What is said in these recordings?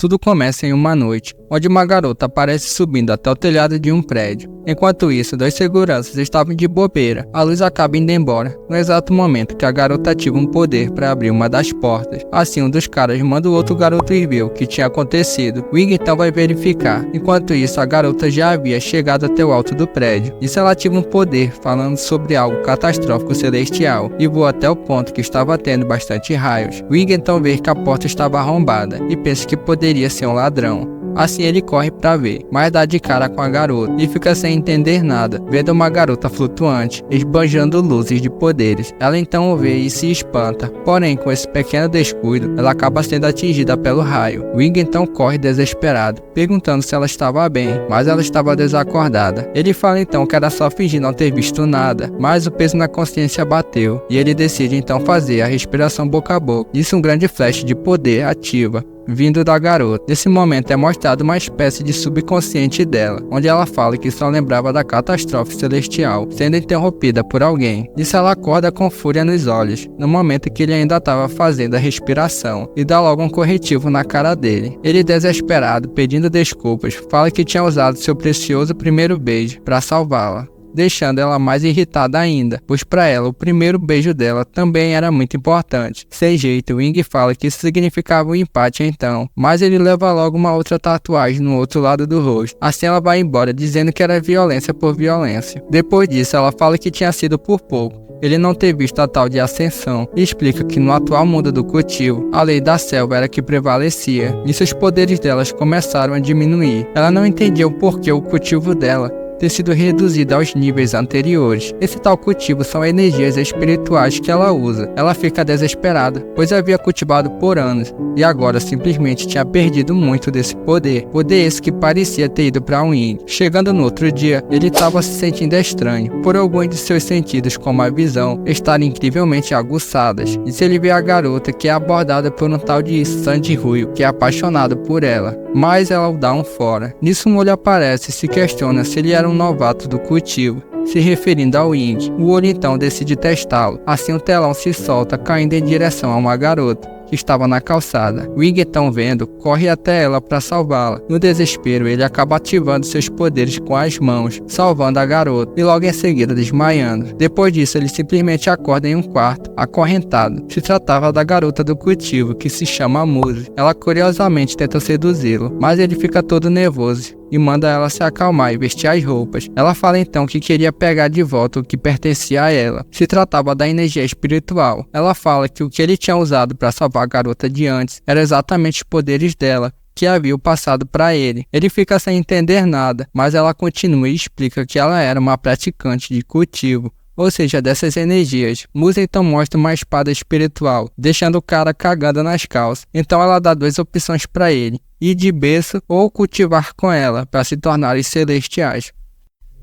Tudo começa em uma noite, onde uma garota aparece subindo até o telhado de um prédio. Enquanto isso, 2 seguranças estavam de bobeira. A luz acaba indo embora, no exato momento que a garota ativa um poder para abrir uma das portas. Assim, um dos caras manda o outro garoto ir ver o que tinha acontecido. Wing então vai verificar. Enquanto isso, a garota já havia chegado até o alto do prédio. Isso ela ativa um poder falando sobre algo catastrófico celestial e voa até o ponto que estava tendo bastante raios. Wing então vê que a porta estava arrombada e pensa que poderia ser um ladrão. Assim ele corre pra ver, mas dá de cara com a garota e fica sem entender nada, vendo uma garota flutuante, esbanjando luzes de poderes. Ela então o vê e se espanta, porém com esse pequeno descuido, ela acaba sendo atingida pelo raio. Wing então corre desesperado, perguntando se ela estava bem, mas ela estava desacordada. Ele fala então que era só fingir não ter visto nada, mas o peso na consciência bateu, e ele decide então fazer a respiração boca a boca. Isso um grande flash de poder ativa, vindo da garota. Nesse momento é mostrado uma espécie de subconsciente dela, onde ela fala que só lembrava da catástrofe celestial, sendo interrompida por alguém. Nisso ela acorda com fúria nos olhos, no momento que ele ainda estava fazendo a respiração, e dá logo um corretivo na cara dele. Ele, desesperado, pedindo desculpas, fala que tinha usado seu precioso primeiro beijo para salvá-la, deixando ela mais irritada ainda, pois para ela o primeiro beijo dela também era muito importante. Sem jeito, Wing fala que isso significava um empate então, mas ele leva logo uma outra tatuagem no outro lado do rosto. Assim ela vai embora dizendo que era violência por violência. Depois disso ela fala que tinha sido por pouco ele não ter visto a tal de ascensão, e explica que no atual mundo do cultivo, a lei da selva era que prevalecia. Nisso os poderes delas começaram a diminuir. Ela não entendia o porquê o cultivo dela ter sido reduzida aos níveis anteriores. Esse tal cultivo são energias espirituais que ela usa. Ela fica desesperada, pois havia cultivado por anos, e agora simplesmente tinha perdido muito desse poder. Poder esse que parecia ter ido para um índio. Chegando no outro dia, ele estava se sentindo estranho, por alguns de seus sentidos, como a visão, estarem incrivelmente aguçadas. E se ele vê a garota que é abordada por um tal de Sandy Rui, que é apaixonado por ela, mas ela o dá um fora. Nisso um olho aparece e se questiona se ele era um novato do cultivo, se referindo ao Wing. O olho então decide testá-lo. Assim o telão se solta, caindo em direção a uma garota que estava na calçada. Wing então vendo, corre até ela para salvá-la. No desespero, ele acaba ativando seus poderes com as mãos, salvando a garota, e logo em seguida desmaiando. Depois disso, ele simplesmente acorda em um quarto, acorrentado. Se tratava da garota do cultivo, que se chama Muse. Ela curiosamente tenta seduzi-lo, mas ele fica todo nervoso e manda ela se acalmar e vestir as roupas. Ela fala então que queria pegar de volta o que pertencia a ela. Se tratava da energia espiritual. Ela fala que o que ele tinha usado para salvar a garota de antes era exatamente os poderes dela, que haviam passado para ele. Ele fica sem entender nada, mas ela continua e explica que ela era uma praticante de cultivo, ou seja, dessas energias. Muse então mostra uma espada espiritual, deixando o cara cagando nas calças. Então ela dá 2 opções para ele: ir de berço ou cultivar com ela para se tornarem celestiais.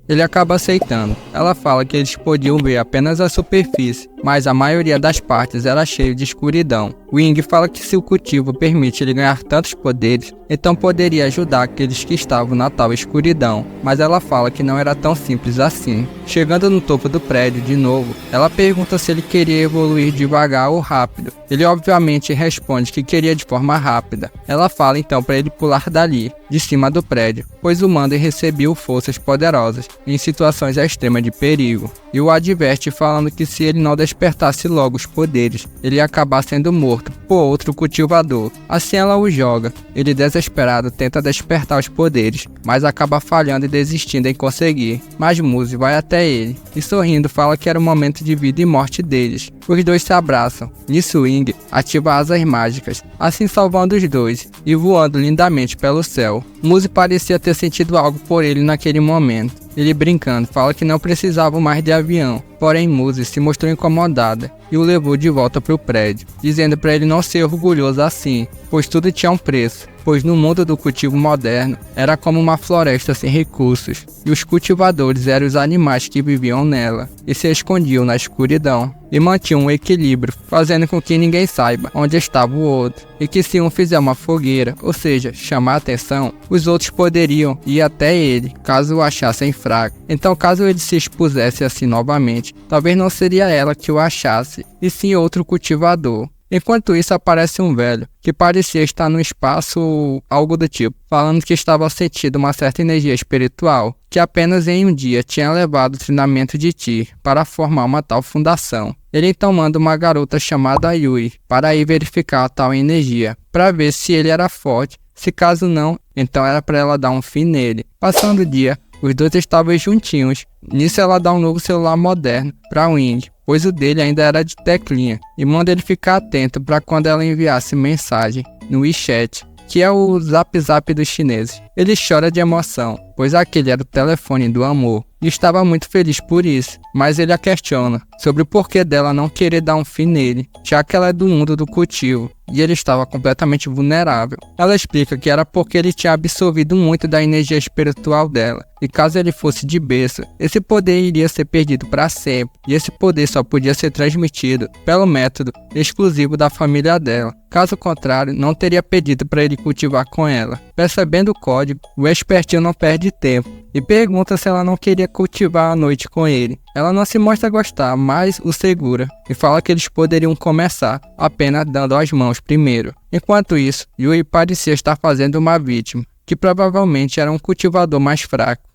Ele acaba aceitando. Ela fala que eles podiam ver apenas a superfície, mas a maioria das partes era cheio de escuridão. Wing fala que se o cultivo permite ele ganhar tantos poderes, então poderia ajudar aqueles que estavam na tal escuridão, mas ela fala que não era tão simples assim. Chegando no topo do prédio de novo, ela pergunta se ele queria evoluir devagar ou rápido. Ele obviamente responde que queria de forma rápida. Ela fala então para ele pular dali, de cima do prédio, pois o Mandarin recebeu forças poderosas em situações extremas de perigo, e o adverte falando que se ele não despertasse logo os poderes, ele ia acabar sendo morto por outro cultivador. Assim ela o joga. Ele, desesperado, tenta despertar os poderes, mas acaba falhando e desistindo em conseguir. Mas Muse vai até ele e, sorrindo, fala que era o momento de vida e morte deles. Os dois se abraçam. Nisso Wing ativa asas mágicas, assim salvando os dois e voando lindamente pelo céu. Muse parecia ter sentido algo por ele naquele momento. Ele, brincando, fala que não precisava mais de avião, porém Muse se mostrou incomodada e o levou de volta para o prédio, dizendo para ele não ser orgulhoso assim, pois tudo tinha um preço, pois no mundo do cultivo moderno era como uma floresta sem recursos, e os cultivadores eram os animais que viviam nela e se escondiam na escuridão, e mantinham um equilíbrio, fazendo com que ninguém saiba onde estava o outro, e que se um fizer uma fogueira, ou seja, chamar a atenção, os outros poderiam ir até ele, caso o achassem fraco. Então, caso ele se expusesse assim novamente, talvez não seria ela que o achasse, e sim outro cultivador. Enquanto isso, aparece um velho, que parecia estar no espaço, algo do tipo, falando que estava sentindo uma certa energia espiritual, que apenas em um dia tinha levado o treinamento de Ti para formar uma tal fundação. Ele então manda uma garota chamada Yui para ir verificar a tal energia, para ver se ele era forte, se caso não, então era para ela dar um fim nele. Passando o dia, os dois estavam juntinhos. Nisso ela dá um novo celular moderno para Wing, pois o dele ainda era de teclinha, e manda ele ficar atento para quando ela enviasse mensagem no WeChat, que é o Zap Zap dos chineses. Ele chora de emoção, pois aquele era o telefone do amor, e estava muito feliz por isso, mas ele a questiona sobre o porquê dela não querer dar um fim nele, já que ela é do mundo do cultivo, e ele estava completamente vulnerável. Ela explica que era porque ele tinha absorvido muito da energia espiritual dela, e caso ele fosse de berço, esse poder iria ser perdido para sempre, e esse poder só podia ser transmitido pelo método exclusivo da família dela. Caso contrário, não teria pedido para ele cultivar com ela. Percebendo o código, o espertinho não perde tempo e pergunta se ela não queria cultivar à noite com ele. Ela não se mostra gostar, mas o segura e fala que eles poderiam começar apenas dando as mãos primeiro. Enquanto isso, Yui parecia estar fazendo uma vítima, que provavelmente era um cultivador mais fraco.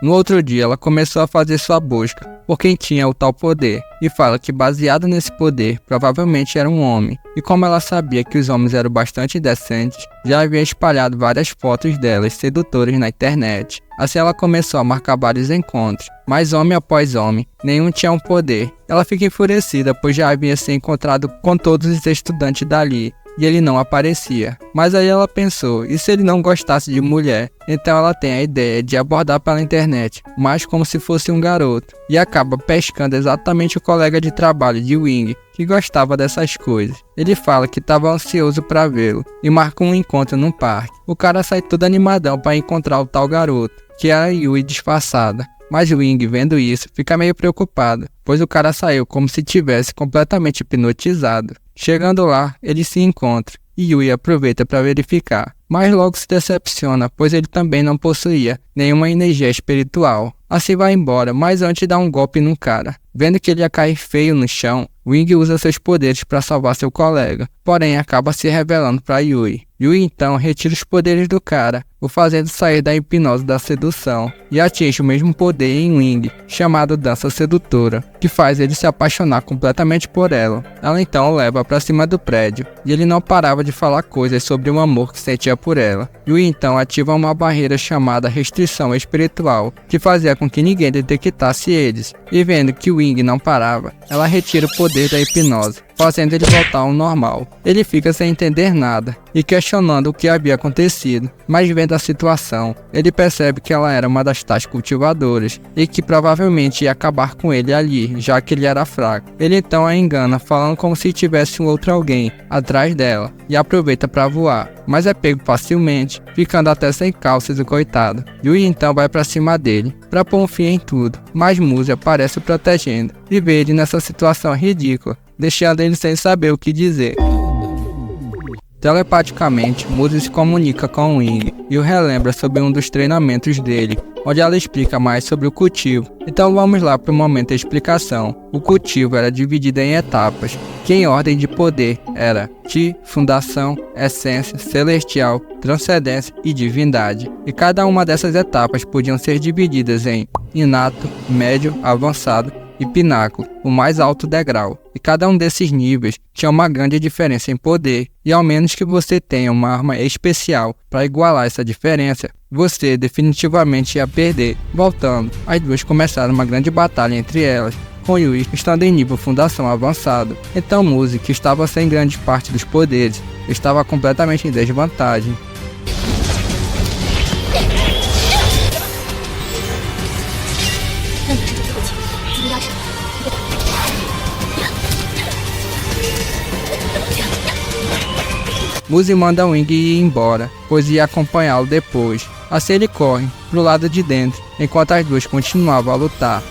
No outro dia, ela começou a fazer sua busca por quem tinha o tal poder, e fala que baseado nesse poder, provavelmente era um homem, e como ela sabia que os homens eram bastante decentes, já havia espalhado várias fotos delas sedutoras na internet. Assim ela começou a marcar vários encontros, mas homem após homem, nenhum tinha um poder. Ela fica enfurecida, pois já havia se encontrado com todos os estudantes dali, e ele não aparecia. Mas aí ela pensou, e se ele não gostasse de mulher? Então ela tem a ideia de abordar pela internet, mas como se fosse um garoto, e acaba pescando exatamente o colega de trabalho de Wing, que gostava dessas coisas. Ele fala que estava ansioso para vê-lo, e marca um encontro no parque. O cara sai todo animadão para encontrar o tal garoto, que era Yui disfarçada. Mas Wing, vendo isso, fica meio preocupado, pois o cara saiu como se tivesse completamente hipnotizado. Chegando lá, eles se encontram, e Yui aproveita para verificar, mas logo se decepciona, pois ele também não possuía nenhuma energia espiritual. Assim vai embora, mas antes dá um golpe no cara. Vendo que ele ia cair feio no chão, Wing usa seus poderes para salvar seu colega, porém acaba se revelando para Yui. Yui então retira os poderes do cara, o fazendo sair da hipnose da sedução, e atinge o mesmo poder em Wing, chamado Dança Sedutora, que faz ele se apaixonar completamente por ela. Ela então o leva para cima do prédio, e ele não parava de falar coisas sobre o amor que sentia por ela. Yui então ativa uma barreira chamada restrição espiritual, que fazia com que ninguém detectasse eles, e vendo que Wing não parava, ela retira o poder da hipnose, fazendo ele voltar ao normal. Ele fica sem entender nada e questionando o que havia acontecido, mas vendo a situação, ele percebe que ela era uma das tais cultivadoras e que provavelmente ia acabar com ele ali, já que ele era fraco. Ele então a engana, falando como se tivesse um outro alguém atrás dela, e aproveita para voar, mas é pego facilmente, ficando até sem calças o coitado. Yui então vai para cima dele, para pôr um fim em tudo, mas Muse aparece o protegendo, e vê ele nessa situação ridícula, deixando ele sem saber o que dizer. Telepaticamente, Muse se comunica com Wing e o relembra sobre um dos treinamentos dele, onde ela explica mais sobre o cultivo. Então vamos lá para o momento da explicação. O cultivo era dividido em etapas, que em ordem de poder era Ti, Fundação, Essência, Celestial, Transcendência e Divindade. E cada uma dessas etapas podiam ser divididas em Inato, Médio, Avançado e Pináculo, o mais alto degrau. E cada um desses níveis tinha uma grande diferença em poder, e ao menos que você tenha uma arma especial para igualar essa diferença, você definitivamente ia perder. Voltando, as duas começaram uma grande batalha entre elas, com Yui estando em nível Fundação avançado. Então Muse, que estava sem grande parte dos poderes, estava completamente em desvantagem. Muse manda Wing ir embora, pois ia acompanhá-lo depois. Assim ele corre pro lado de dentro, enquanto as duas continuavam a lutar.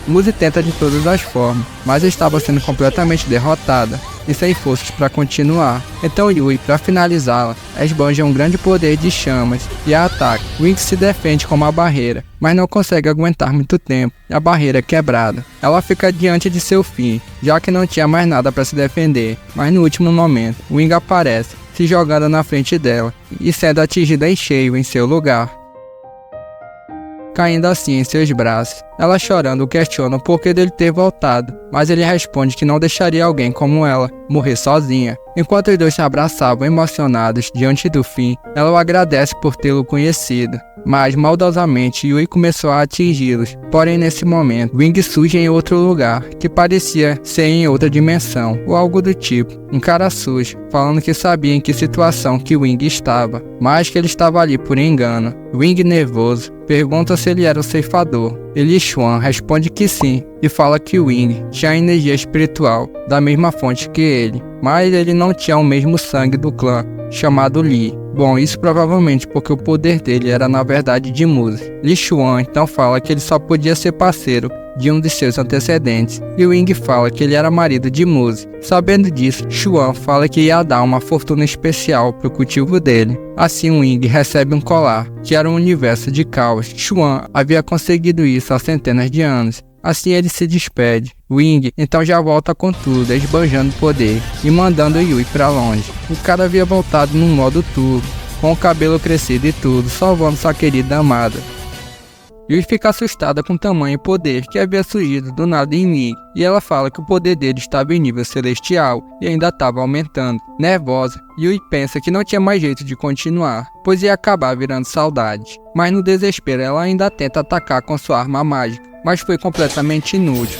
Muse tenta de todas as formas, mas estava sendo completamente derrotada. e sem forças para continuar. Então Yui, para finalizá-la, esbanja um grande poder de chamas e a ataca. Wing se defende com uma barreira, mas não consegue aguentar muito tempo, e a barreira é quebrada. Ela fica diante de seu fim, já que não tinha mais nada para se defender, mas no último momento, Wing aparece, se jogando na frente dela e sendo atingida em cheio em seu lugar, caindo assim em seus braços. Ela chorando o questiona o porquê dele ter voltado, mas ele responde que não deixaria alguém como ela morrer sozinha. Enquanto os dois se abraçavam emocionados diante do fim, ela o agradece por tê-lo conhecido, mas maldosamente Yui começou a atingi-los. Porém nesse momento, Wing surge em outro lugar, que parecia ser em outra dimensão, ou algo do tipo. Um cara sujo, falando que sabia em que situação que Wing estava, mas que ele estava ali por engano. Wing, nervoso, pergunta se ele era o ceifador. Li Xuan responde que sim, e fala que Wing tinha energia espiritual da mesma fonte que ele, mas ele não tinha o mesmo sangue do clã, chamado Li. Bom, isso provavelmente porque o poder dele era na verdade de Muse. Li Xuan então fala que ele só podia ser parceiro de um de seus antecedentes, e Wing fala que ele era marido de Muse. Sabendo disso, Xuan fala que ia dar uma fortuna especial para o cultivo dele. Assim Wing recebe um colar, que era um universo de caos. Xuan havia conseguido isso há centenas de anos. Assim ele se despede. Wing então já volta com tudo, esbanjando poder e mandando Yui para longe. O cara havia voltado num modo turbo, com o cabelo crescido e tudo, salvando sua querida amada. Yui fica assustada com o tamanho e poder que havia surgido do nada em Wing, e ela fala que o poder dele estava em nível celestial e ainda estava aumentando. Nervosa, Yui pensa que não tinha mais jeito de continuar, pois ia acabar virando saudade. Mas no desespero ela ainda tenta atacar com sua arma mágica, mas foi completamente inútil.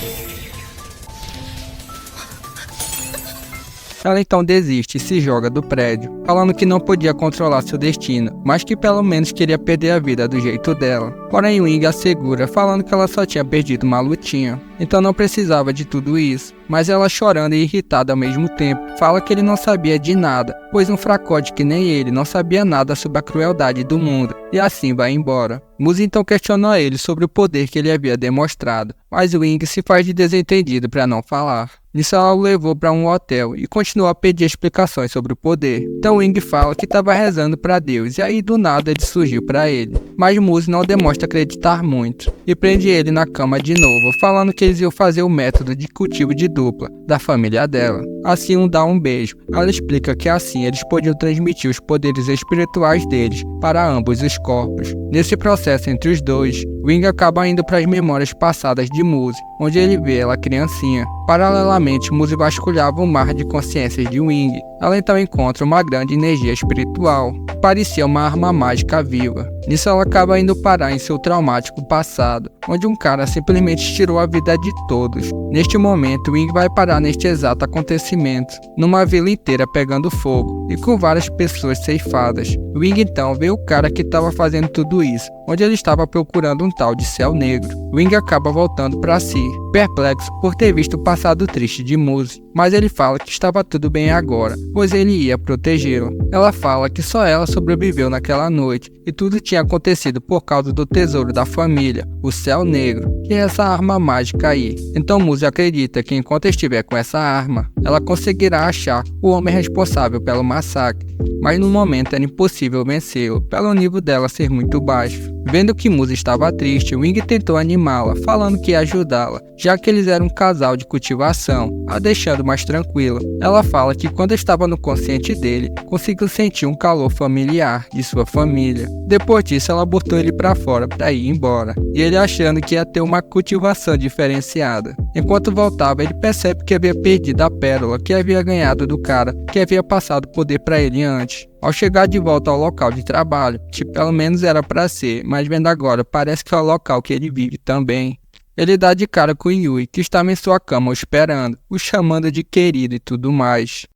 Ela então desiste e se joga do prédio, falando que não podia controlar seu destino, mas que pelo menos queria perder a vida do jeito dela. Porém Wing assegura, falando que ela só tinha perdido uma lutinha, então não precisava de tudo isso. Mas ela, chorando e irritada ao mesmo tempo, fala que ele não sabia de nada, pois um fracote que nem ele não sabia nada sobre a crueldade do mundo, e assim vai embora. Muse então questiona ele sobre o poder que ele havia demonstrado, mas Wing se faz de desentendido para não falar. Nisso ela o levou para um hotel e continuou a pedir explicações sobre o poder. Então Wing fala que estava rezando para Deus, e aí do nada ele surgiu para ele. Mas Muse não demonstra acreditar muito, e prende ele na cama de novo, falando que eles iam fazer o método de cultivo de dupla da família dela. Assim dá um beijo. Ela explica que assim eles podiam transmitir os poderes espirituais deles para ambos os corpos. Nesse processo entre os dois, Wing acaba indo para as memórias passadas de Muse, onde ele vê ela criancinha. Paralelamente, Muse vasculhava o mar de consciências de Wing. Ela então encontra uma grande energia espiritual, que parecia uma arma mágica viva. Nisso ela acaba indo parar em seu traumático passado, onde um cara simplesmente tirou a vida de todos. Neste momento, Wing vai parar neste exato acontecimento, numa vila inteira pegando fogo, e com várias pessoas ceifadas. Wing então vê o cara que estava fazendo tudo isso, onde ele estava procurando um tal de Céu Negro. Wing acaba voltando para si, perplexo por ter visto o passado triste de Muse, mas ele fala que estava tudo bem agora, pois ele ia protegê-la. Ela fala que só ela sobreviveu naquela noite, e tudo tinha acontecido por causa do tesouro da família, o Céu Negro, que é essa arma mágica aí. Então Muse acredita que enquanto estiver com essa arma, ela conseguirá achar o homem responsável pelo massacre, mas no momento era impossível vencê-lo, pelo nível dela ser muito baixo. Vendo que Muse estava triste, Wing tentou animá-la, falando que ia ajudá-la, já que eles eram um casal de cultivação, a deixando mais tranquila. Ela fala que quando estava no consciente dele, conseguiu sentir um calor familiar de sua família. Depois disso, ela botou ele para fora para ir embora, e ele achando que ia ter uma cultivação diferenciada. Enquanto voltava, ele percebe que havia perdido a pérola que havia ganhado do cara que havia passado o poder para ele antes. Ao chegar de volta ao local de trabalho, que pelo menos era para ser, mas vendo agora, parece que é o local que ele vive também. Ele dá de cara com Yui, que estava em sua cama o esperando, o chamando de querido e tudo mais,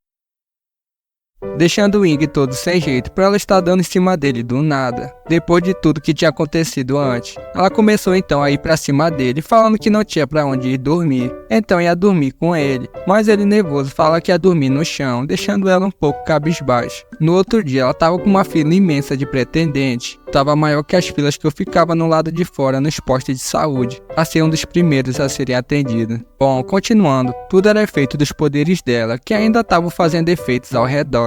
deixando Wing todo sem jeito por ela estar dando em cima dele do nada. depois de tudo que tinha acontecido antes. Ela começou então a ir pra cima dele, falando que não tinha pra onde ir dormir, então ia dormir com ele, mas ele nervoso fala que ia dormir no chão, deixando ela um pouco cabisbaixa. No outro dia ela tava com uma fila imensa de pretendentes, tava maior que as filas que eu ficava no lado de fora nos postos de saúde, a ser um dos primeiros a serem atendidos. Bom, continuando, tudo era efeito dos poderes dela, que ainda estavam fazendo efeitos ao redor.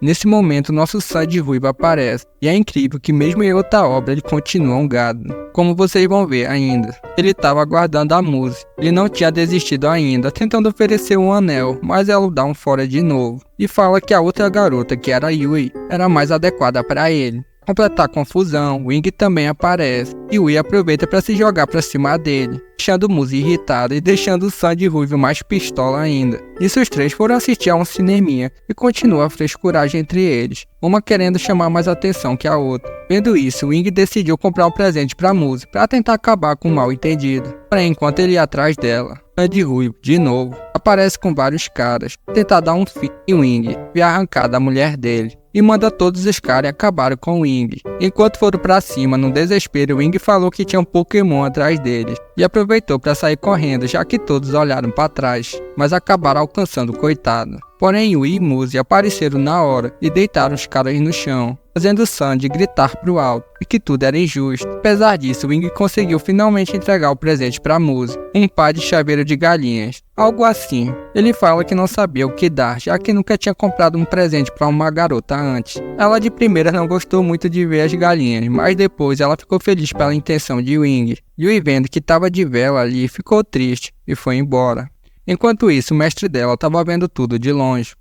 Nesse momento, nosso Sandy Ruivo aparece, e é incrível que mesmo em outra obra ele continua um gado. Como vocês vão ver ainda, ele estava aguardando a Muse, ele não tinha desistido ainda, tentando oferecer um anel, mas ela o dá um fora de novo, e fala que a outra garota, que era a Yui, era mais adequada para ele. Completar a confusão, Wing também aparece, e Yui aproveita para se jogar para cima dele, deixando Muse irritada e deixando o Sandy Ruivo mais pistola ainda. Nisso os três foram assistir a um cineminha e continua a frescuragem entre eles, uma querendo chamar mais atenção que a outra. Vendo isso, Wing decidiu comprar um presente para Muse para tentar acabar com o mal entendido. Porém, enquanto ele ia atrás dela, Sandy Ruivo, de novo, aparece com vários caras, tentar dar um fim em Wing e arrancar da mulher dele, e manda todos os caras acabar com Wing. Enquanto foram pra cima, no desespero, Wing falou que tinha um Pokémon atrás deles, e aproveitou para sair correndo, já que todos olharam para trás, mas acabaram alcançando o coitado. Porém, Yui e Muse apareceram na hora e deitaram os caras no chão, fazendo Sandy gritar pro alto e que tudo era injusto. Apesar disso, Wing conseguiu finalmente entregar o presente para Muse, um par de chaveiro de galinhas, algo assim. Ele fala que não sabia o que dar, já que nunca tinha comprado um presente para uma garota antes. Ela de primeira não gostou muito de ver as galinhas, mas depois ela ficou feliz pela intenção de Wing. Yui, vendo que estava de vela ali, ficou triste e foi embora. Enquanto isso, o mestre dela estava vendo tudo de longe.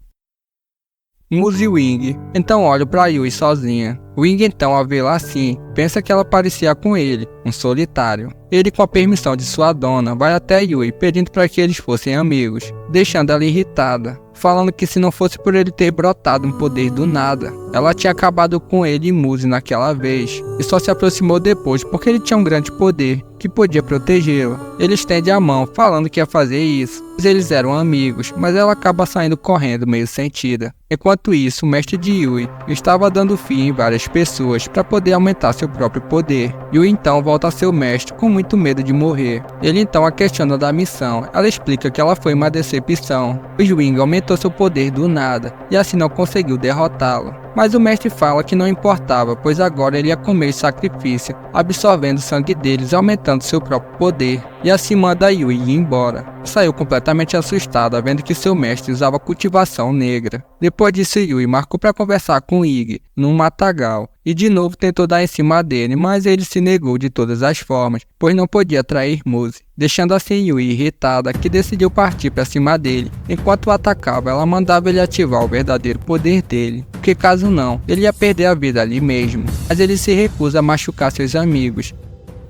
Muse e Wing então olham para Yui sozinha. Wing então a vê-la assim, pensa que ela parecia com ele, um solitário. Ele, com a permissão de sua dona, vai até Yui pedindo para que eles fossem amigos, deixando ela irritada, falando que se não fosse por ele ter brotado um poder do nada, ela tinha acabado com ele e Muse naquela vez, e só se aproximou depois porque ele tinha um grande poder que podia protegê-la. Ele estende a mão, falando que ia fazer isso, pois eles eram amigos, mas ela acaba saindo correndo meio sentida. Enquanto isso, o mestre de Yui estava dando fim em várias pessoas para poder aumentar seu próprio poder. Yui então volta a seu mestre com muito medo de morrer. Ele então a questiona da missão. Ela explica que ela foi uma decepção, pois Wing aumentou seu poder do nada e assim não conseguiu derrotá-lo. Mas o mestre fala que não importava, pois agora ele ia comer sacrifício, absorvendo o sangue deles e aumentando seu próprio poder, e assim manda Yui ir embora. Saiu completamente assustada, vendo que seu mestre usava cultivação negra. Depois disso, Yui marcou para conversar com Ig num matagal, e de novo tentou dar em cima dele, mas ele se negou de todas as formas, pois não podia trair Muse, deixando assim Yui irritada, que decidiu partir para cima dele. Enquanto o atacava, ela mandava ele ativar o verdadeiro poder dele, porque caso não, ele ia perder a vida ali mesmo, mas ele se recusa a machucar seus amigos.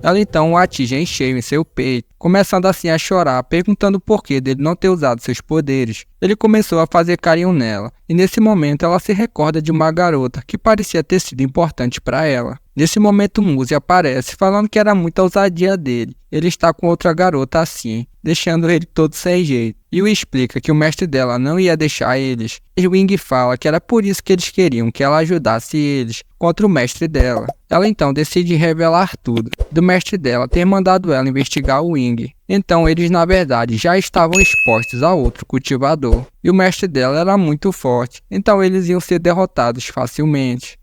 Ela então o atinge em cheio em seu peito, começando assim a chorar, perguntando o porquê dele não ter usado seus poderes. Ele começou a fazer carinho nela, e nesse momento ela se recorda de uma garota que parecia ter sido importante para ela. Nesse momento Muse aparece, falando que era muita ousadia dele. Ele está com outra garota assim, deixando ele todo sem jeito. Yui explica que o mestre dela não ia deixar eles, e Wing fala que era por isso que eles queriam que ela ajudasse eles contra o mestre dela. Ela então decide revelar tudo, do mestre dela ter mandado ela investigar o Wing. Então eles na verdade já estavam expostos a outro cultivador, e o mestre dela era muito forte, então eles iam ser derrotados facilmente.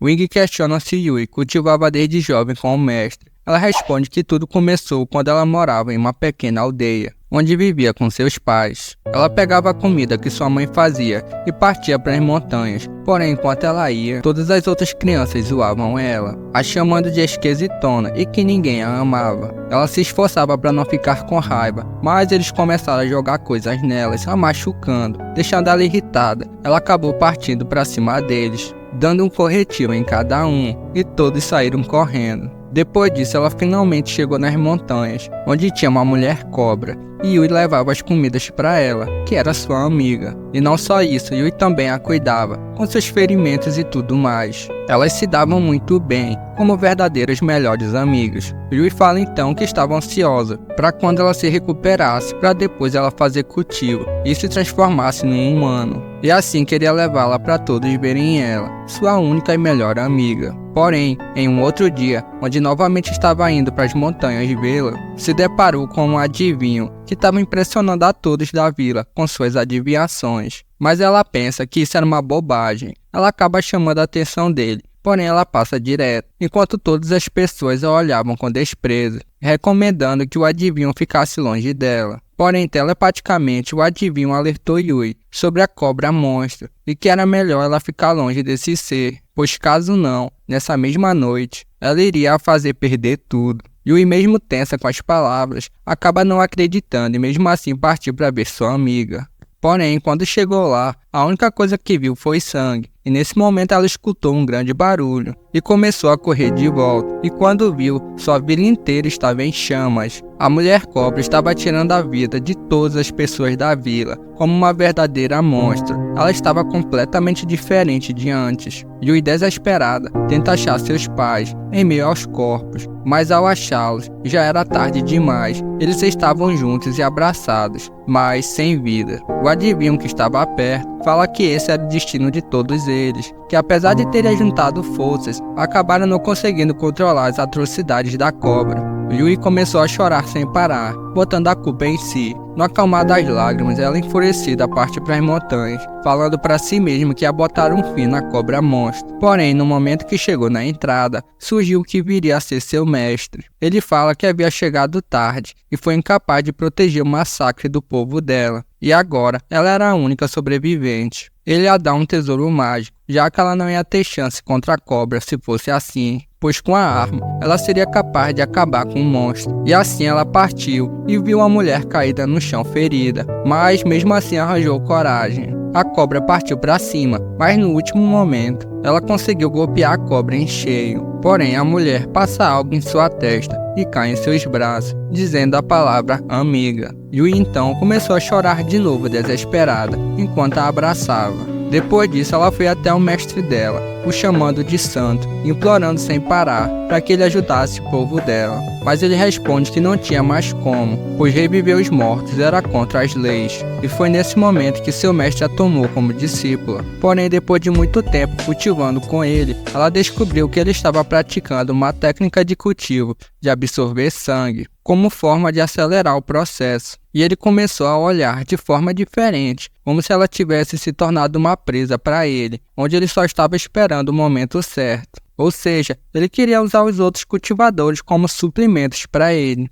Wing questiona se Yui cultivava desde jovem com o mestre. Ela responde que tudo começou quando ela morava em uma pequena aldeia, onde vivia com seus pais. Ela pegava a comida que sua mãe fazia e partia para as montanhas, porém enquanto ela ia, todas as outras crianças zoavam ela, a chamando de esquisitona e que ninguém a amava. Ela se esforçava para não ficar com raiva, mas eles começaram a jogar coisas nelas, a machucando, deixando ela irritada. Ela acabou partindo para cima deles, dando um corretivo em cada um, e todos saíram correndo. Depois disso, ela finalmente chegou nas montanhas, onde tinha uma mulher cobra, e Yui levava as comidas para ela, que era sua amiga. E não só isso, Yui também a cuidava, com seus ferimentos e tudo mais. Elas se davam muito bem, como verdadeiras melhores amigas. Yui fala então que estava ansiosa para quando ela se recuperasse, para depois ela fazer cultivo e se transformasse num humano. E assim queria levá-la para todos verem ela, sua única e melhor amiga. Porém, em um outro dia, onde novamente estava indo para as montanhas vê-la, se deparou com um adivinho que estava impressionando a todos da vila com suas adivinhações. Mas ela pensa que isso era uma bobagem. Ela acaba chamando a atenção dele, porém ela passa direto, enquanto todas as pessoas a olhavam com desprezo, recomendando que o adivinho ficasse longe dela. Porém, telepaticamente, o adivinho alertou Yui sobre a cobra monstro e que era melhor ela ficar longe desse ser, pois caso não, nessa mesma noite, ela iria a fazer perder tudo. Yui, mesmo tensa com as palavras, acaba não acreditando e mesmo assim partiu para ver sua amiga. Porém, quando chegou lá, a única coisa que viu foi sangue, e nesse momento ela escutou um grande barulho e começou a correr de volta, e quando viu, sua vila inteira estava em chamas. A mulher cobra estava tirando a vida de todas as pessoas da vila, como uma verdadeira monstro. Ela estava completamente diferente de antes. Yui, desesperada, tenta achar seus pais em meio aos corpos, mas ao achá-los, já era tarde demais. Eles estavam juntos e abraçados, mas sem vida. O adivinho que estava perto fala que esse era o destino de todos eles, que apesar de terem juntado forças, acabaram não conseguindo controlar as atrocidades da cobra. Yui começou a chorar sem parar, botando a culpa em si. No acalmar das lágrimas, ela enfurecida parte para as montanhas, falando para si mesma que ia botar um fim na cobra monstro. Porém, no momento que chegou na entrada, surgiu o que viria a ser seu mestre. Ele fala que havia chegado tarde e foi incapaz de proteger o massacre do povo dela. E agora, ela era a única sobrevivente. Ele ia dar um tesouro mágico, já que ela não ia ter chance contra a cobra se fosse assim, pois com a arma, ela seria capaz de acabar com o monstro. E assim ela partiu e viu a mulher caída no chão ferida, mas mesmo assim arranjou coragem. A cobra partiu para cima, mas no último momento, ela conseguiu golpear a cobra em cheio. Porém, a mulher passa algo em sua testa e cai em seus braços, dizendo a palavra amiga. Yui então começou a chorar de novo desesperada, enquanto a abraçava. Depois disso, ela foi até o mestre dela, o chamando de santo, implorando sem parar para que ele ajudasse o povo dela. Mas ele responde que não tinha mais como, pois reviver os mortos era contra as leis. E foi nesse momento que seu mestre a tomou como discípula. Porém, depois de muito tempo cultivando com ele, ela descobriu que ele estava praticando uma técnica de cultivo de absorver sangue, como forma de acelerar o processo. E ele começou a olhar de forma diferente, como se ela tivesse se tornado uma presa para ele, onde ele só estava esperando o momento certo. Ou seja, ele queria usar os outros cultivadores como suprimentos para ele.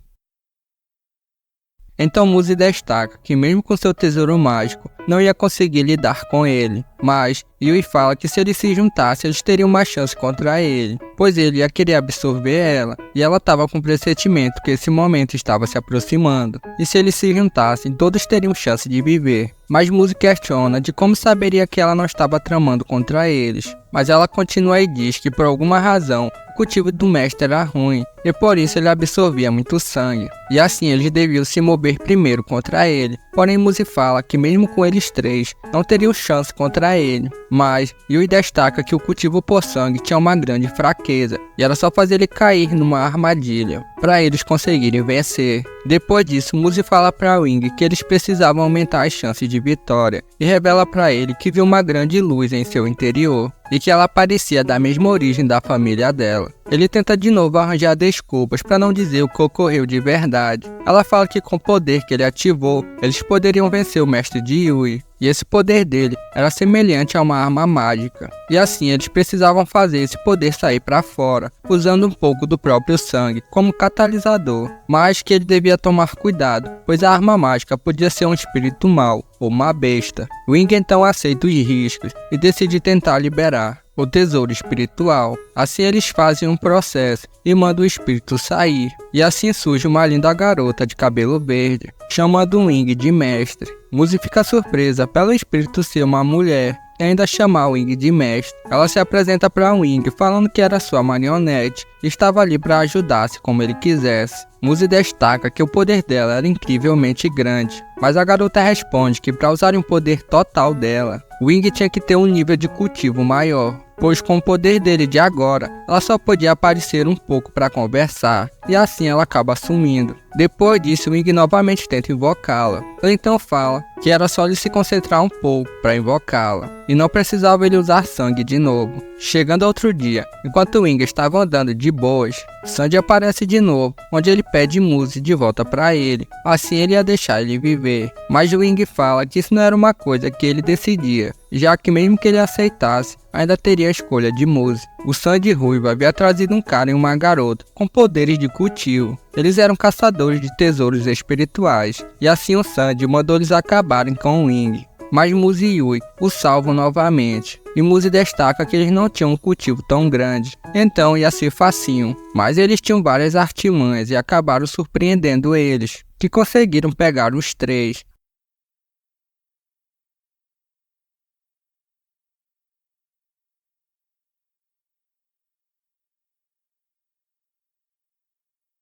Então Muse destaca que mesmo com seu tesouro mágico, não ia conseguir lidar com ele, mas Yui fala que se eles se juntassem, eles teriam uma chance contra ele, pois ele ia querer absorver ela, e ela estava com o pressentimento que esse momento estava se aproximando, e se eles se juntassem, todos teriam chance de viver. Mas Muse questiona de como saberia que ela não estava tramando contra eles, mas ela continua e diz que por alguma razão, o cultivo do mestre era ruim, e por isso ele absorvia muito sangue, e assim eles deviam se mover primeiro contra ele. Porém Muse fala que mesmo com eles três, não teriam chance contra ele, mas Yui destaca que o cultivo por sangue tinha uma grande fraqueza, e era só fazer ele cair numa armadilha, para eles conseguirem vencer. Depois disso, Muse fala para Wing que eles precisavam aumentar as chances de vitória, e revela para ele que viu uma grande luz em seu interior, e que ela parecia da mesma origem da família dela. Ele tenta de novo arranjar desculpas para não dizer o que ocorreu de verdade. Ela fala que com o poder que ele ativou, eles poderiam vencer o mestre de Yui, e esse poder dele era semelhante a uma arma mágica, e assim eles precisavam fazer esse poder sair para fora, usando um pouco do próprio sangue como catalisador, mas que ele devia tomar cuidado, pois a arma mágica podia ser um espírito mau ou uma besta. Wing então aceita os riscos e decide tentar liberar o tesouro espiritual. Assim eles fazem um processo e mandam o espírito sair, e assim surge uma linda garota de cabelo verde, chamando Wing de mestre. Muse fica surpresa pelo espírito ser uma mulher, e ainda chamar Wing de mestre. Ela se apresenta para Wing falando que era sua marionete e estava ali para ajudar-se como ele quisesse. Muse destaca que o poder dela era incrivelmente grande, mas a garota responde que para usar um poder total dela, Wing tinha que ter um nível de cultivo maior, pois com o poder dele de agora, ela só podia aparecer um pouco para conversar, e assim ela acaba sumindo. Depois disso, Wing novamente tenta invocá-la. Ele então fala que era só ele se concentrar um pouco para invocá-la, e não precisava ele usar sangue de novo. Chegando outro dia, enquanto Wing estava andando de boas, Sandy aparece de novo, onde ele pede Muse de volta para ele, assim ele ia deixar ele viver. Mas Wing fala que isso não era uma coisa que ele decidia, já que mesmo que ele aceitasse, ainda teria a escolha de Muse. O Sandy Ruivo havia trazido um cara e uma garota com poderes de cultivo. Eles eram caçadores de tesouros espirituais, e assim o Sandy mandou eles acabarem com o Wing. Mas Muse e Yui o salvam novamente, e Muse destaca que eles não tinham um cultivo tão grande, então ia ser facinho, mas eles tinham várias artimanhas e acabaram surpreendendo eles, que conseguiram pegar os três.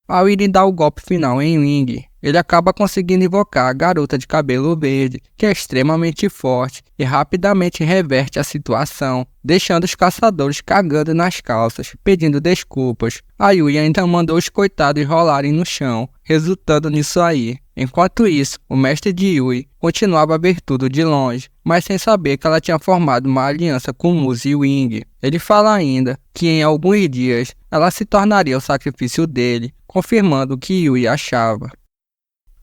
Ao irem dar o golpe final em Wing, ele acaba conseguindo invocar a garota de cabelo verde, que é extremamente forte e rapidamente reverte a situação, deixando os caçadores cagando nas calças, pedindo desculpas. A Yui ainda mandou os coitados rolarem no chão, resultando nisso aí. Enquanto isso, o mestre de Yui continuava a ver tudo de longe, mas sem saber que ela tinha formado uma aliança com Muse e Wing. Ele fala ainda que em alguns dias ela se tornaria o sacrifício dele, confirmando o que Yui achava.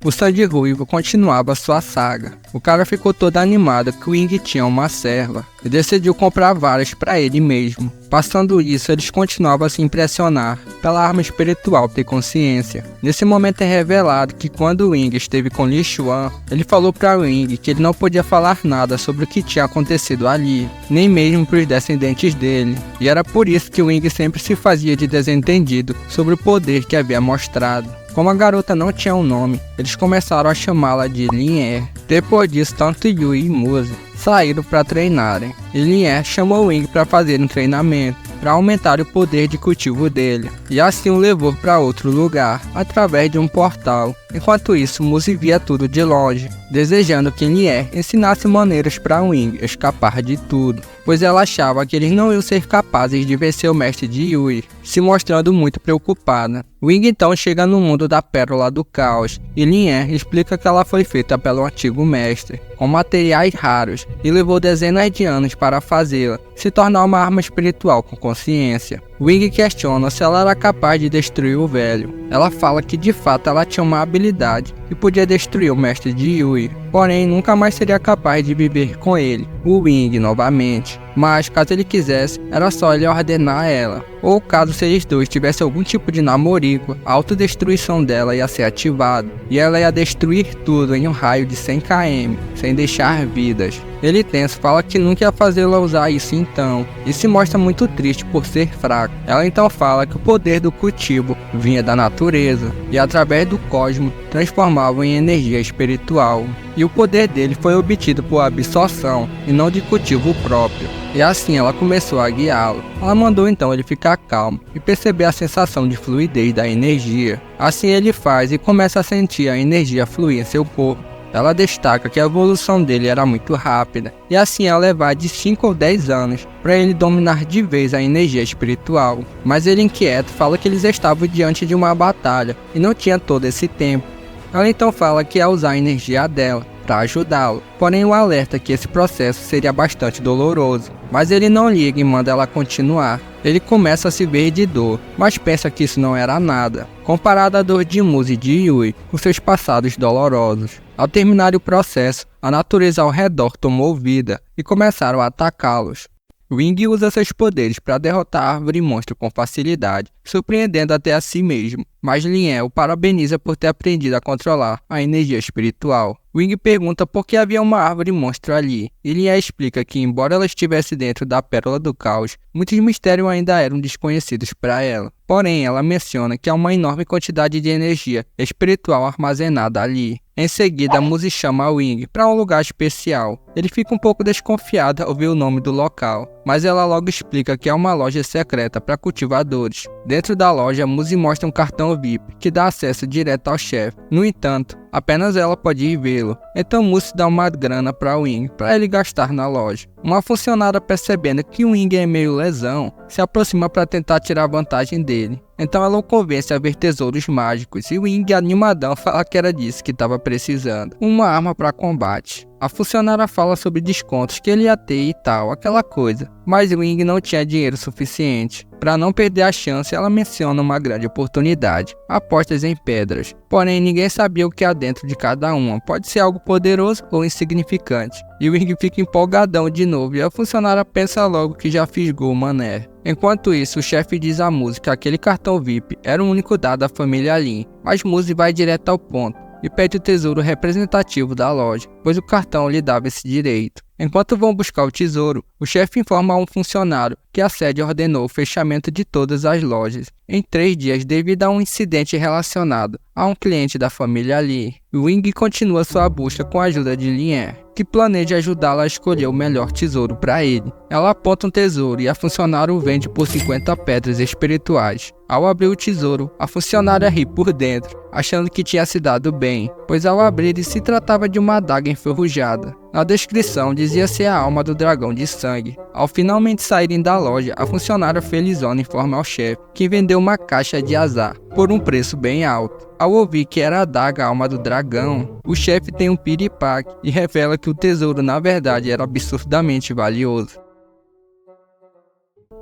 O Sandy Ruivo continuava sua saga. O cara ficou todo animado que o Wing tinha uma serva e decidiu comprar várias para ele mesmo. Passando isso, eles continuavam a se impressionar pela arma espiritual ter consciência. Nesse momento é revelado que quando o Wing esteve com Li Xuan, ele falou para Wing que ele não podia falar nada sobre o que tinha acontecido ali, nem mesmo para os descendentes dele. E era por isso que o Wing sempre se fazia de desentendido sobre o poder que havia mostrado. Como a garota não tinha um nome, eles começaram a chamá-la de Lin. Depois disso, tanto Yui e Muse saíram para treinarem, e Lin chamou Wing para fazer um treinamento, para aumentar o poder de cultivo dele, e assim o levou para outro lugar, através de um portal. Enquanto isso, Muse via tudo de longe, desejando que Lin ensinasse maneiras para Wing escapar de tudo, pois ela achava que eles não iam ser capazes de vencer o mestre de Yui, se mostrando muito preocupada. Wing então chega no mundo da Pérola do Caos, e Lin explica que ela foi feita pelo antigo mestre, com materiais raros, e levou dezenas de anos para fazê-la se tornar uma arma espiritual com consciência. Wing questiona se ela era capaz de destruir o velho. Ela fala que de fato ela tinha uma habilidade e podia destruir o mestre de Yui, porém nunca mais seria capaz de viver com ele, o Wing, novamente. Mas caso ele quisesse, era só ele ordenar ela. Ou caso se eles dois tivessem algum tipo de namorico, a autodestruição dela ia ser ativada, e ela ia destruir tudo em um raio de 100 km, sem deixar vidas. Ele tenso fala que nunca ia fazê-la usar isso então, e se mostra muito triste por ser fraco. Ela então fala que o poder do cultivo vinha da natureza, e através do cosmos transformava em energia espiritual, e o poder dele foi obtido por absorção e não de cultivo próprio. E assim ela começou a guiá-lo. Ela mandou então ele ficar calmo e perceber a sensação de fluidez da energia. Assim ele faz e começa a sentir a energia fluir em seu corpo. Ela destaca que a evolução dele era muito rápida, e assim ia levar de 5 ou 10 anos para ele dominar de vez a energia espiritual. Mas ele inquieto fala que eles estavam diante de uma batalha e não tinha todo esse tempo. Ela então fala que ia usar a energia dela para ajudá-lo, porém o alerta que esse processo seria bastante doloroso, mas ele não liga e manda ela continuar. Ele começa a se ver de dor, mas pensa que isso não era nada, comparado à dor de Muse e de Yui, com seus passados dolorosos. Ao terminar o processo, a natureza ao redor tomou vida e começaram a atacá-los. Wing usa seus poderes para derrotar a árvore monstro com facilidade, surpreendendo até a si mesmo. Mas Lien o parabeniza por ter aprendido a controlar a energia espiritual. Wing pergunta por que havia uma árvore monstro ali, e Lien explica que, embora ela estivesse dentro da Pérola do Caos, muitos mistérios ainda eram desconhecidos para ela. Porém, ela menciona que há uma enorme quantidade de energia espiritual armazenada ali. Em seguida, Muse chama Wing para um lugar especial. Ele fica um pouco desconfiado ao ver o nome do local, mas ela logo explica que é uma loja secreta para cultivadores. Dentro da loja, Muse mostra um cartão VIP que dá acesso direto ao chefe. No entanto, apenas ela pode ir vê-lo. Então Muse dá uma grana para Wing para ele gastar na loja. Uma funcionária, percebendo que Wing é meio lesão, se aproxima para tentar tirar vantagem dele. Então ela o convence a ver tesouros mágicos e Wing, animadão, fala que era disso que estava precisando. Uma arma para combate. A funcionária fala sobre descontos que ele ia ter e tal, aquela coisa. Mas Wing não tinha dinheiro suficiente. Para não perder a chance, ela menciona uma grande oportunidade, apostas em pedras. Porém, ninguém sabia o que há dentro de cada uma, pode ser algo poderoso ou insignificante. E Wing fica empolgadão de novo e a funcionária pensa logo que já fisgou o mané. Enquanto isso, o chefe diz a Muse que aquele cartão VIP era o único dado à família Lin, mas Muse vai direto ao ponto e pede o tesouro representativo da loja, pois o cartão lhe dava esse direito. Enquanto vão buscar o tesouro, o chefe informa a um funcionário que a sede ordenou o fechamento de todas as lojas em 3 dias devido a um incidente relacionado a um cliente da família Lee. Wing continua sua busca com a ajuda de Lien, que planeja ajudá-la a escolher o melhor tesouro para ele. Ela aponta um tesouro e a funcionária o vende por 50 pedras espirituais. Ao abrir o tesouro, a funcionária ri por dentro, achando que tinha se dado bem, pois ao abrir se tratava de uma adaga enferrujada. Na descrição dizia ser a alma do dragão de sangue. Ao finalmente saírem da loja, a funcionária felizona informa ao chefe que vendeu uma caixa de azar por um preço bem alto. Ao ouvir que era a adaga alma do dragão, o chefe tem um piripaque e revela que o tesouro na verdade era absurdamente valioso.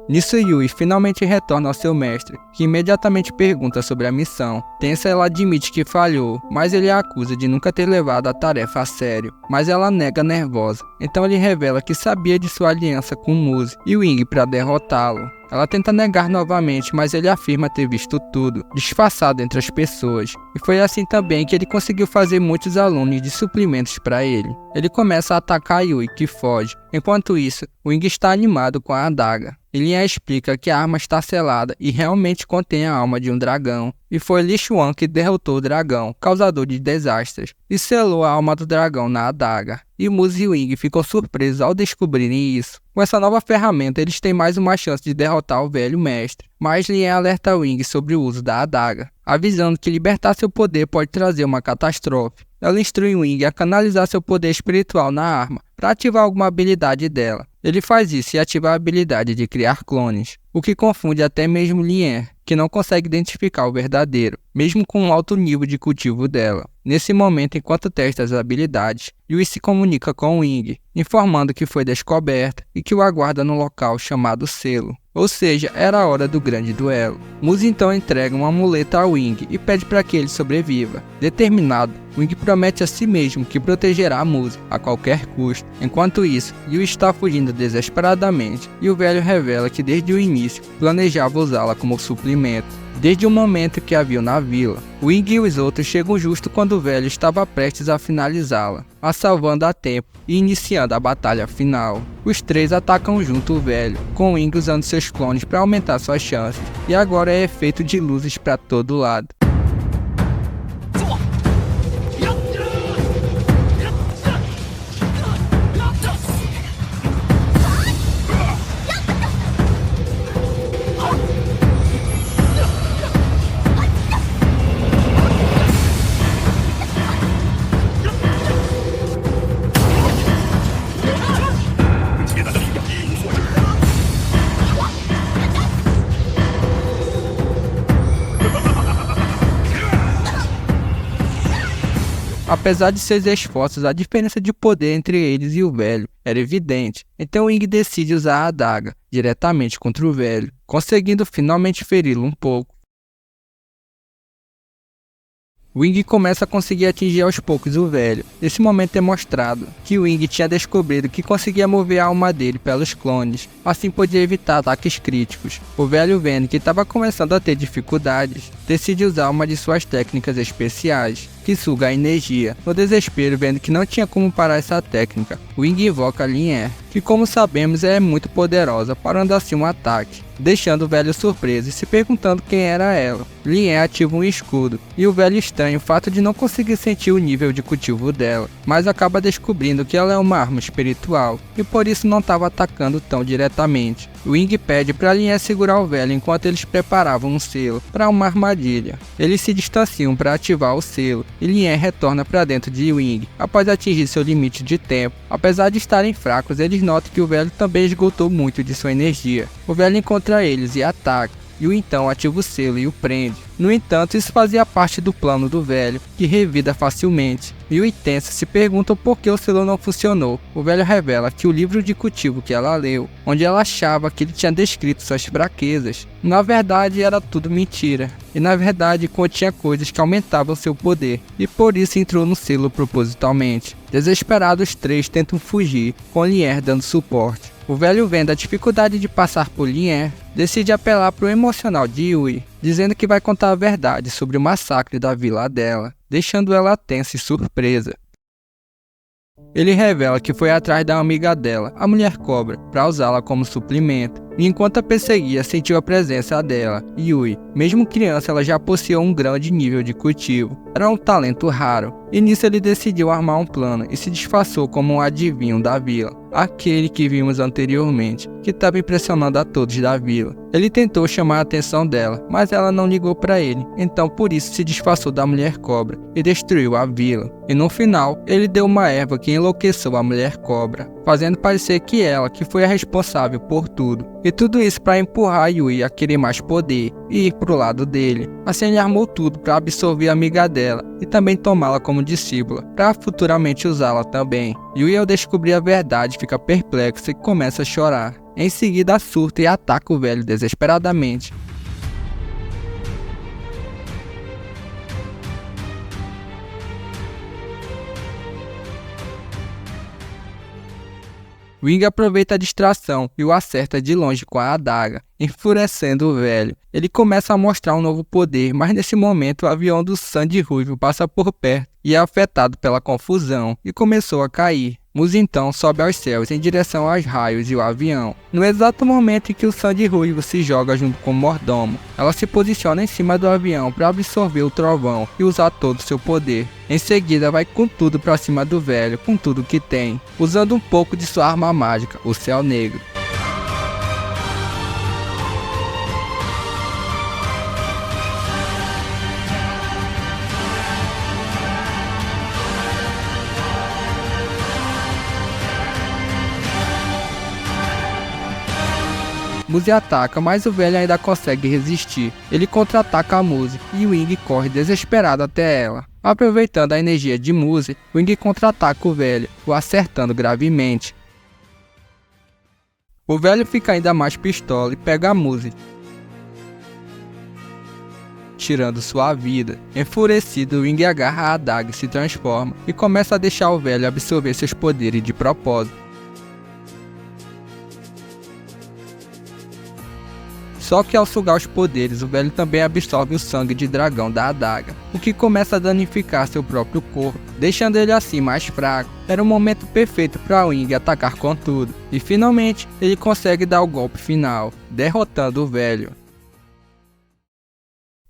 Nisso, Yui finalmente retorna ao seu mestre, que imediatamente pergunta sobre a missão. Tensa, ela admite que falhou, mas ele a acusa de nunca ter levado a tarefa a sério, mas ela nega nervosa. Então ele revela que sabia de sua aliança com Muse e Wing para derrotá-lo. Ela tenta negar novamente, mas ele afirma ter visto tudo, disfarçado entre as pessoas. E foi assim também que ele conseguiu fazer muitos alunos de suprimentos para ele. Ele começa a atacar Yui, que foge. Enquanto isso, Wing está animado com a adaga. Ele explica que a arma está selada e realmente contém a alma de um dragão. E foi Li Xuan que derrotou o dragão, causador de desastres, e selou a alma do dragão na adaga. E Muse e Wing ficam surpresos ao descobrirem isso. Com essa nova ferramenta, eles têm mais uma chance de derrotar o velho mestre. Mas Lien alerta Wing sobre o uso da adaga, avisando que libertar seu poder pode trazer uma catástrofe. Ela instrui Wing a canalizar seu poder espiritual na arma, para ativar alguma habilidade dela. Ele faz isso e ativa a habilidade de criar clones, o que confunde até mesmo Lien, que não consegue identificar o verdadeiro, mesmo com um alto nível de cultivo dela. Nesse momento, enquanto testa as habilidades, Yui se comunica com Wing, informando que foi descoberta e que o aguarda no local chamado Selo. Ou seja, era a hora do grande duelo. Muse então entrega um amuleto a Wing e pede para que ele sobreviva. Determinado, Wing promete a si mesmo que protegerá a Muse a qualquer custo. Enquanto isso, Yui está fugindo desesperadamente e o velho revela que desde o início planejava usá-la como suplemento. Desde o momento que a viu na vila, Wing e os outros chegam justo quando o velho estava prestes a finalizá-la, a salvando a tempo e iniciando a batalha final. Os 3 atacam junto o velho, com Wing usando seus clones para aumentar suas chances, e agora é efeito de luzes para todo lado. Apesar de seus esforços, a diferença de poder entre eles e o velho era evidente, então Wing decide usar a adaga diretamente contra o velho, conseguindo finalmente feri-lo um pouco. Wing começa a conseguir atingir aos poucos o velho. Nesse momento é mostrado que Wing tinha descobrido que conseguia mover a alma dele pelos clones, assim podia evitar ataques críticos. O velho, vendo que estava começando a ter dificuldades, decide usar uma de suas técnicas especiais, que suga a energia. No desespero, vendo que não tinha como parar essa técnica, Wing invoca Lien, que como sabemos é muito poderosa, parando assim um ataque, deixando o velho surpreso e se perguntando quem era ela. Lien ativa um escudo, e o velho estranha o fato de não conseguir sentir o nível de cultivo dela, mas acaba descobrindo que ela é uma arma espiritual, e por isso não estava atacando tão diretamente. Wing pede para Lien segurar o velho enquanto eles preparavam um selo para uma armadilha. Eles se distanciam para ativar o selo, e Lien retorna para dentro de Wing após atingir seu limite de tempo. Apesar de estarem fracos, eles notam que o velho também esgotou muito de sua energia. O velho encontra eles e ataca, e o então ativa o selo e o prende. No entanto, isso fazia parte do plano do velho, que revida facilmente, e o Intenso se pergunta por que o selo não funcionou. O velho revela que o livro de cultivo que ela leu, onde ela achava que ele tinha descrito suas fraquezas, na verdade era tudo mentira, e na verdade continha coisas que aumentavam seu poder, e por isso entrou no selo propositalmente. Desesperados, os três tentam fugir, com Lien dando suporte. O velho, vendo a dificuldade de passar por Lien, decide apelar para o emocional de Yui, dizendo que vai contar a verdade sobre o massacre da vila dela, deixando ela tensa e surpresa. Ele revela que foi atrás da amiga dela, a Mulher Cobra, para usá-la como suplemento, e enquanto a perseguia sentiu a presença dela, Yui. Mesmo criança, ela já possuía um grande nível de cultivo, era um talento raro, e nisso ele decidiu armar um plano e se disfarçou como um adivinho da vila, aquele que vimos anteriormente, que estava impressionando a todos da vila. Ele tentou chamar a atenção dela, mas ela não ligou para ele, então por isso se disfarçou da Mulher Cobra e destruiu a vila. E no final, ele deu uma erva que enlouqueceu a Mulher Cobra, fazendo parecer que ela que foi a responsável por tudo. E tudo isso para empurrar Yui a querer mais poder e ir pro lado dele. Assim ele armou tudo para absorver a amiga dela e também tomá-la como discípula, para futuramente usá-la também. Yui, ao descobrir a verdade, fica perplexo e começa a chorar. Em seguida surta e ataca o velho desesperadamente. Wing aproveita a distração e o acerta de longe com a adaga, enfurecendo o velho. Ele começa a mostrar um novo poder, mas nesse momento o avião do Sandy Ruivo passa por perto e é afetado pela confusão e começou a cair. Muz então sobe aos céus em direção aos raios e o avião. No exato momento em que o Sandy Ruivo se joga junto com o mordomo, ela se posiciona em cima do avião para absorver o trovão e usar todo o seu poder. Em seguida vai com tudo para cima do velho, com tudo que tem, usando um pouco de sua arma mágica, o Céu Negro. Muse ataca, mas o velho ainda consegue resistir. Ele contra-ataca a Muse e Wing corre desesperado até ela. Aproveitando a energia de Muse, Wing contra-ataca o velho, o acertando gravemente. O velho fica ainda mais pistola e pega a Muse, tirando sua vida. Enfurecido, Wing agarra a adaga e se transforma, e começa a deixar o velho absorver seus poderes de propósito. Só que ao sugar os poderes, o velho também absorve o sangue de dragão da adaga, o que começa a danificar seu próprio corpo, deixando ele assim mais fraco. Era o momento perfeito para Wing atacar com tudo, e finalmente ele consegue dar o golpe final, derrotando o velho.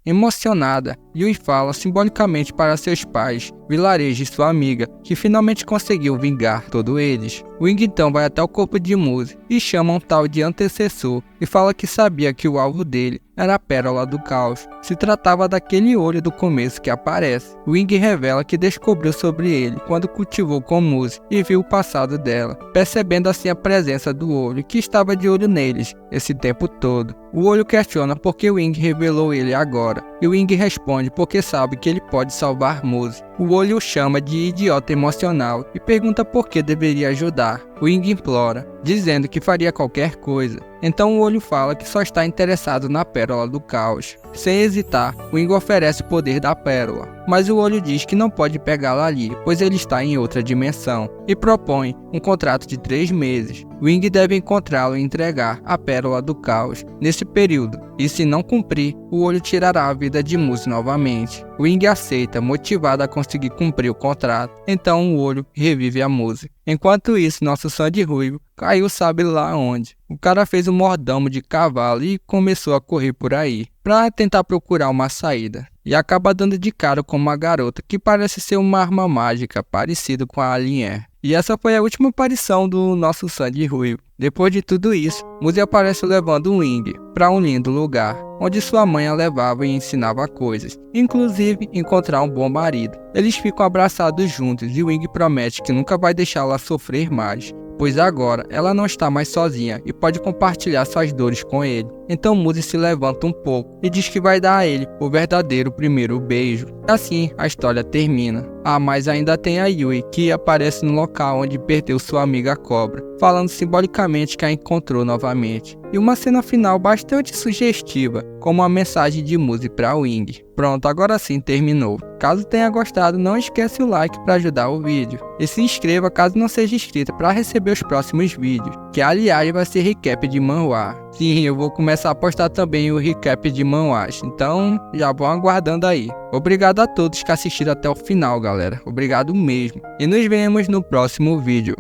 Emocionada, Yui fala simbolicamente para seus pais, vilarejo e sua amiga, que finalmente conseguiu vingar todos eles. Wing então vai até o corpo de Muse e chama um tal de antecessor e fala que sabia que o alvo dele era a Pérola do Caos. Se tratava daquele olho do começo que aparece. Wing revela que descobriu sobre ele quando cultivou com Muse e viu o passado dela, percebendo assim a presença do olho que estava de olho neles esse tempo todo. O olho questiona por que Wing revelou ele agora, e Wing responde porque sabe que ele pode salvar Muse. O olho o chama de idiota emocional e pergunta por que deveria ajudar. Wing implora, dizendo que faria qualquer coisa. Então o olho fala que só está interessado na pérola do caos. Sem hesitar, Wing oferece o poder da pérola, mas o olho diz que não pode pegá-la ali, pois ele está em outra dimensão, e propõe um contrato de 3 meses. Wing deve encontrá-lo e entregar a pérola do caos nesse período, e se não cumprir, o olho tirará a vida de Muse novamente. Wing aceita, motivado a conseguir cumprir o contrato, então o olho revive a Muse. Enquanto isso, nosso Sandy Ruivo caiu sabe lá onde. O cara fez um mordomo de cavalo e começou a correr por aí, para tentar procurar uma saída. E acaba dando de cara com uma garota que parece ser uma arma mágica parecida com a Alien. E essa foi a última aparição do nosso Sandy Ruivo. Depois de tudo isso, Muse aparece levando Wing para um lindo lugar, onde sua mãe a levava e ensinava coisas, inclusive encontrar um bom marido. Eles ficam abraçados juntos e Wing promete que nunca vai deixá-la sofrer mais, pois agora ela não está mais sozinha e pode compartilhar suas dores com ele. Então Muse se levanta um pouco e diz que vai dar a ele o verdadeiro primeiro beijo. Assim a história termina. Mas ainda tem a Yui, que aparece no local onde perdeu sua amiga cobra, falando simbolicamente que a encontrou novamente. E uma cena final bastante sugestiva, como uma mensagem de Muse para Wing. Pronto, agora sim terminou. Caso tenha gostado, não esquece o like para ajudar o vídeo. E se inscreva caso não seja inscrito para receber os próximos vídeos, que aliás vai ser recap de manhwa. Sim, eu vou começar a postar também o recap de manhwas, então já vão aguardando aí. Obrigado a todos que assistiram até o final, galera. Obrigado mesmo. E nos vemos no próximo vídeo.